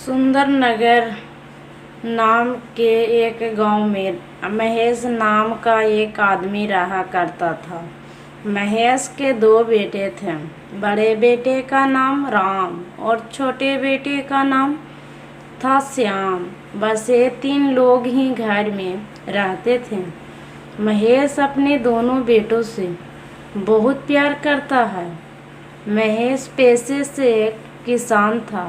सुंदर नगर नाम के एक गांव में महेश नाम का एक आदमी रहा करता था। महेश के दो बेटे थे। बड़े बेटे का नाम राम और छोटे बेटे का नाम था श्याम। बस ये तीन लोग ही घर में रहते थे। महेश अपने दोनों बेटों से बहुत प्यार करता है। महेश पेशे से एक किसान था।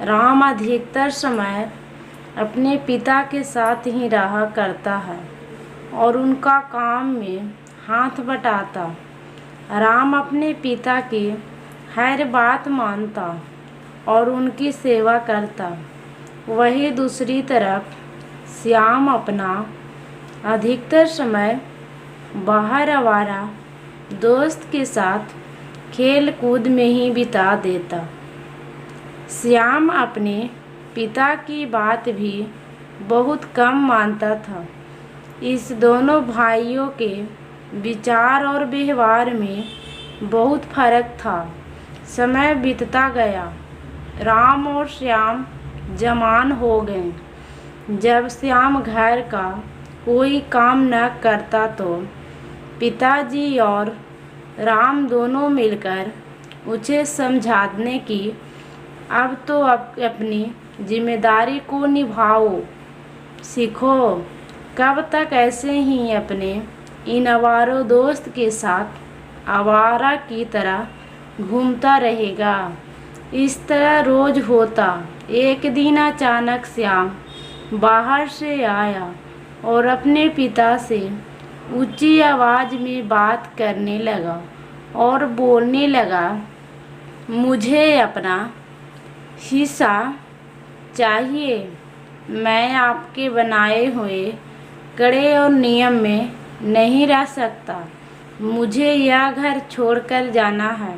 राम अधिकतर समय अपने पिता के साथ ही रहा करता है और उनका काम में हाथ बटाता। राम अपने पिता की हर बात मानता और उनकी सेवा करता। वहीं दूसरी तरफ श्याम अपना अधिकतर समय बाहर आवारा दोस्त के साथ खेल कूद में ही बिता देता। श्याम अपने पिता की बात भी बहुत कम मानता था। इस दोनों भाइयों के विचार और व्यवहार में बहुत फर्क था। समय बीतता गया। राम और श्याम जवान हो गए। जब श्याम घर का कोई काम न करता तो पिताजी और राम दोनों मिलकर उसे समझाने की अब तो अपनी जिम्मेदारी को निभाओ सीखो। कब तक ऐसे ही अपने इन आवारा दोस्त के साथ आवारा की तरह घूमता रहेगा। इस तरह रोज होता। एक दिन अचानक श्याम बाहर से आया और अपने पिता से ऊंची आवाज में बात करने लगा और बोलने लगा, मुझे अपना हिस्सा चाहिए। मैं आपके बनाए हुए कड़े और नियम में नहीं रह सकता। मुझे यह घर छोड़कर जाना है।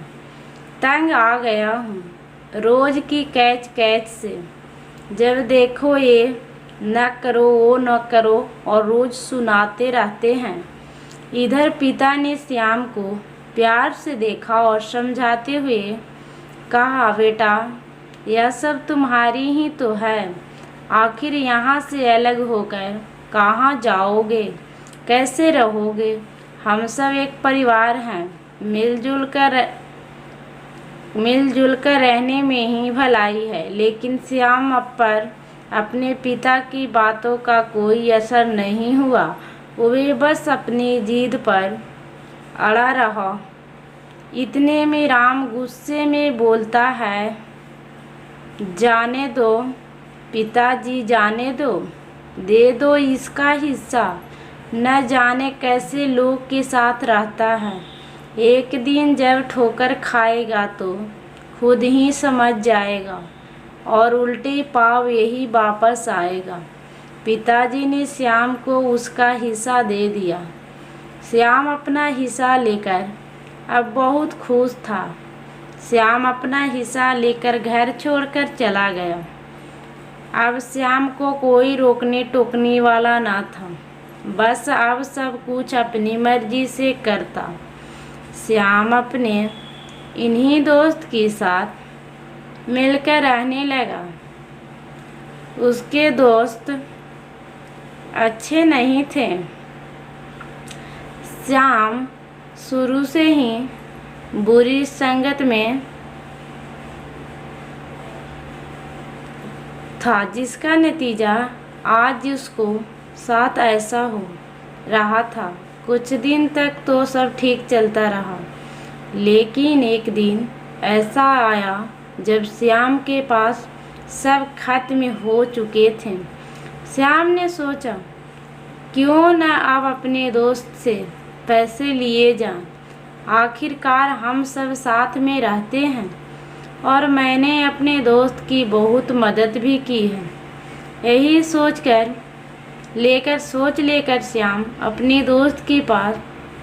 तंग आ गया हूँ रोज की कैच कैच से। जब देखो ये न करो वो न करो और रोज सुनाते रहते हैं। इधर पिता ने श्याम को प्यार से देखा और समझाते हुए कहा, बेटा यह सब तुम्हारी ही तो है। आखिर यहाँ से अलग होकर कहाँ जाओगे, कैसे रहोगे? हम सब एक परिवार हैं। मिलजुल कर रहने में ही भलाई है। लेकिन श्याम पर अपने पिता की बातों का कोई असर नहीं हुआ। वे बस अपनी जिद पर अड़ा रहा। इतने में राम गुस्से में बोलता है, जाने दो पिताजी, जाने दो, दे दो इसका हिस्सा। न जाने कैसे लोग के साथ रहता है। एक दिन जब ठोकर खाएगा तो खुद ही समझ जाएगा और उल्टे पाँव यही वापस आएगा। पिताजी ने श्याम को उसका हिस्सा दे दिया। श्याम अपना हिस्सा लेकर अब बहुत खुश था। श्याम अपना हिस्सा लेकर घर छोड़कर चला गया। अब श्याम को कोई रोकने टोकने वाला ना था। बस अब सब कुछ अपनी मर्जी से करता। श्याम अपने इन्हीं दोस्त के साथ मिलकर रहने लगा। उसके दोस्त अच्छे नहीं थे। श्याम शुरू से ही बुरी संगत में था, जिसका नतीजा आज उसको साथ ऐसा हो रहा था। कुछ दिन तक तो सब ठीक चलता रहा। लेकिन एक दिन ऐसा आया जब श्याम के पास सब खत्म हो चुके थे। श्याम ने सोचा, क्यों न अब अपने दोस्त से पैसे लिए जाएं। आखिरकार हम सब साथ में रहते हैं और मैंने अपने दोस्त की बहुत मदद भी की है। यही सोच लेकर श्याम अपने दोस्त के पास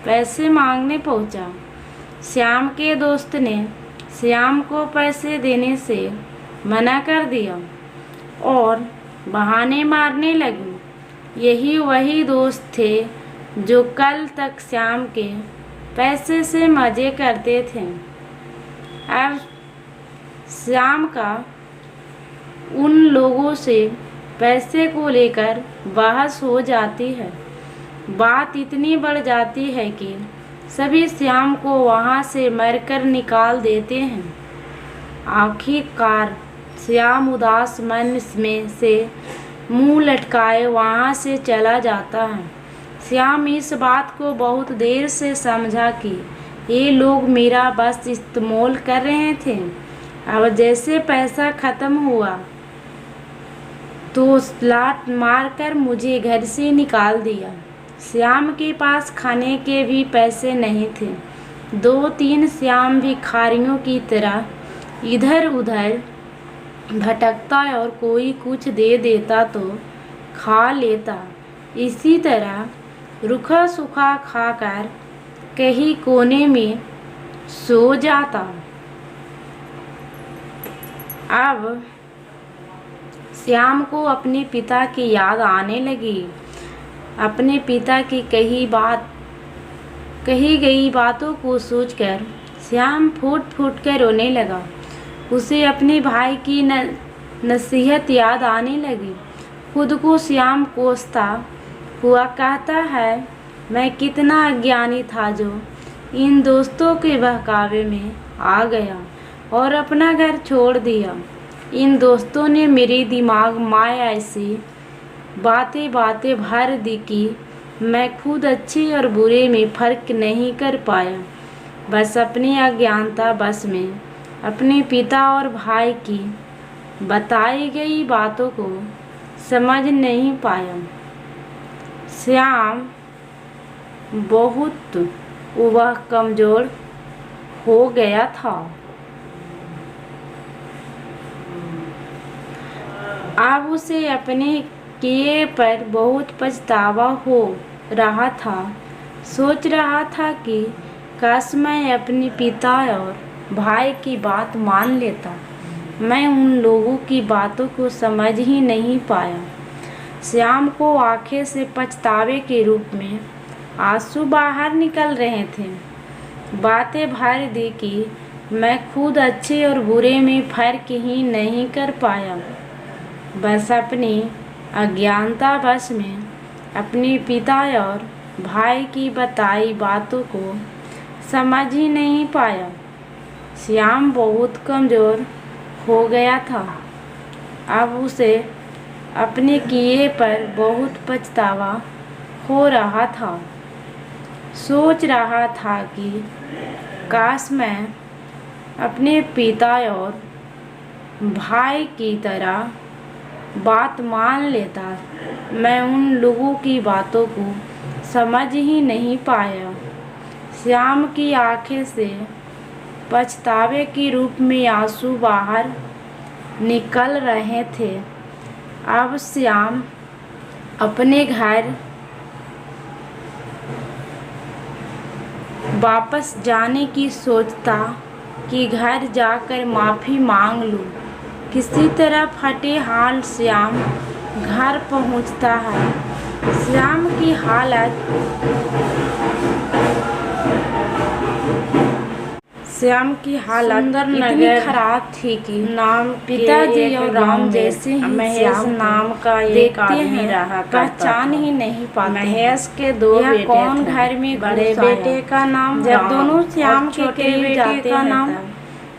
पैसे मांगने पहुंचा। श्याम के दोस्त ने श्याम को पैसे देने से मना कर दिया और बहाने मारने लगे। यही वही दोस्त थे जो कल तक श्याम के पैसे से मज़े करते थे। अब श्याम का उन लोगों से पैसे को लेकर बहस हो जाती है। बात इतनी बढ़ जाती है कि सभी श्याम को वहाँ से मारकर निकाल देते हैं। आखिरकार श्याम उदास मन में से मुंह लटकाए वहाँ से चला जाता है। श्याम इस बात को बहुत देर से समझा कि ये लोग मेरा बस इस्तेमाल कर रहे थे। अब जैसे पैसा ख़त्म हुआ तो लात मारकर मुझे घर से निकाल दिया। श्याम के पास खाने के भी पैसे नहीं थे। 2-3 श्याम भिखारियों की तरह इधर उधर भटकता और कोई कुछ दे देता तो खा लेता। इसी तरह रूखा सूखा खाकर कहीं कोने में सो जाता। अब श्याम को अपने पिता की याद आने लगी। अपने पिता की कही गई बातों को सोचकर श्याम फूट फूट कर रोने लगा। उसे अपने भाई की नसीहत याद आने लगी। खुद को श्याम कोसता हुआ कहता है, मैं कितना अज्ञानी था जो इन दोस्तों के बहकावे में आ गया और अपना घर छोड़ दिया। इन दोस्तों ने मेरे दिमाग में ऐसी बातें भर दी कि मैं खुद अच्छे और बुरे में फ़र्क नहीं कर पाया। बस अपनी अज्ञानता बस में अपने पिता और भाई की बताई गई बातों को समझ नहीं पाया। श्याम बहुत वह कमज़ोर हो गया था। अब उसे अपने किए पर बहुत पछतावा हो रहा था। सोच रहा था कि काश मैं अपने पिता और भाई की बात मान लेता। मैं उन लोगों की बातों को समझ ही नहीं पाया। श्याम को आंखें से पछतावे के रूप में आंसू बाहर निकल रहे थे। बातें भर दी कि मैं खुद अच्छे और बुरे में फ़र्क ही नहीं कर पाया। बस अपनी अज्ञानता बस में अपने पिता और भाई की बताई बातों को समझ ही नहीं पाया। श्याम बहुत कमज़ोर हो गया था। अब उसे अपने किए पर बहुत पछतावा हो रहा था। सोच रहा था कि काश मैं अपने पिता और भाई की तरह बात मान लेता। मैं उन लोगों की बातों को समझ ही नहीं पाया। श्याम की आंखें से पछतावे के रूप में आंसू बाहर निकल रहे थे। अब श्याम अपने घर वापस जाने की सोचता कि घर जाकर माफ़ी मांग लूं। किसी तरह फटे हाल श्याम घर पहुंचता है। श्याम की हालत इतनी खराब थी कि नाम पिताजी और राम जैसे ही महेश नाम का एक आदमी रहा पहचान ही नहीं पाते। महेश के 2 बेटे कौन घर में बड़े बेटे का नाम जब दोनों श्याम के करीब जाते का नाम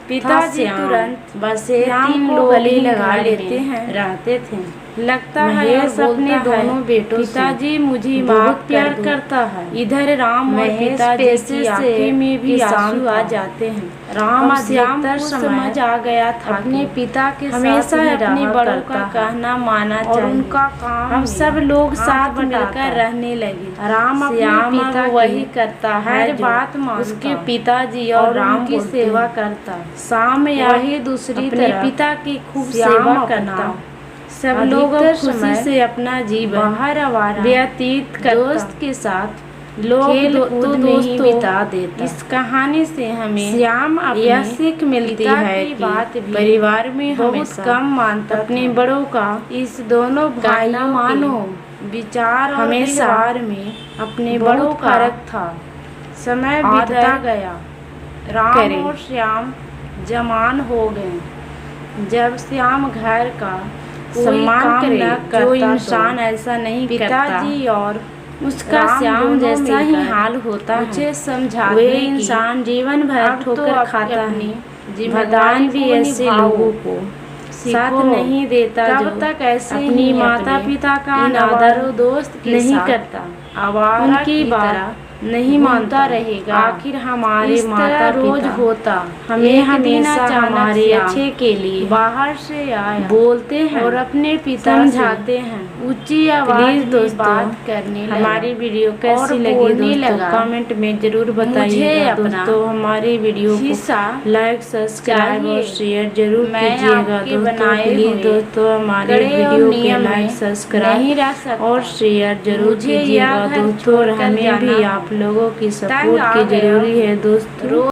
पिताजी तुरंत बस 3 लोग गले लगा लेते हैं रहते थे। लगता है अपने दोनों बेटों पिताजी मुझे बहुत प्यार करता है। इधर राम और पिताजी की आंखें में भी आंसू आ जाते हैं। राम श्याम को समझ आ गया था अपने पिता के हमेशा अपने बड़ों का कहना माना चाहिए और उनका काम हम सब लोग साथ मिलकर रहने लगे। राम श्याम पिता वही करता है, हर बात मानता, उसके पिताजी और राम की सेवा करता। शाम यही दूसरी तरफ पिता की खूब सेवा करता। सब लोग खुशी से अपना जीवन बाहर आवारा व्यतीत कर दोस्त के साथ खेल कूद में ही बिता देता। इस कहानी से हमें श्याम यह सीख मिलती है कि बात परिवार में बहुत कम मानता अपने बड़ों का। इस दोनों भाइयों मानो विचार हमेशा में अपने बड़ों का फर्क था। समय बीतता गया। राम और श्याम जवान हो गए। जब श्याम घर का सम्मान काम करे, न जो करता इंसान तो ऐसा नहीं करता, पिताजी और उसका राम श्याम दोनों जैसा ही मिलकर हाल होता है। मुझे समझाने वे की इंसान जीवन भर अब तो ठोकर खाता अपनी है। जिम्मेदारी भगवान भी को ऐसे निभाओ, लोगों को साथ सीखो। नहीं देता कब जो तक ऐसे अपनी ही माता अपने पिता का इन अनादर आवारा दोस्त के नहीं साथ करता, आवारा उनकी की बात तरह नहीं घूमता मानता रहेगा। आखिर हमारे इस तरह माता रोज पिता होता। हमें एक दिन हमेशा अचानक हमारे श्याम अच्छे के लिए बाहर से आया बोलते हैं और अपने पिता समझाते से हैं। ऊंची आवाज प्लीज में दोस्तों, बात करने लगा। हमारी वीडियो और कैसी लगी बोलने दोस्तों लगा, कमेंट में जरूर मुझे बताइएगा। अपना दोस्तों हमारी वीडियो हिस्सा को लाइक सब्सक्राइब और चाहिए। शेयर जरूर मैं कीजिएगा। आपके दोस्तों बनाए प्लीज हुए दोस्तों हमारी कड़े और वीडियो नियम के लाइक में सब्सक्राइब नहीं रह सकता। और शेयर जरूर मुझे यह कीजिएगा। घर दोस्तों और छोड़कर हमें जाना भी है। आप लोगों की तंग सपोर्ट आ की गया जरूरी है दोस्तों।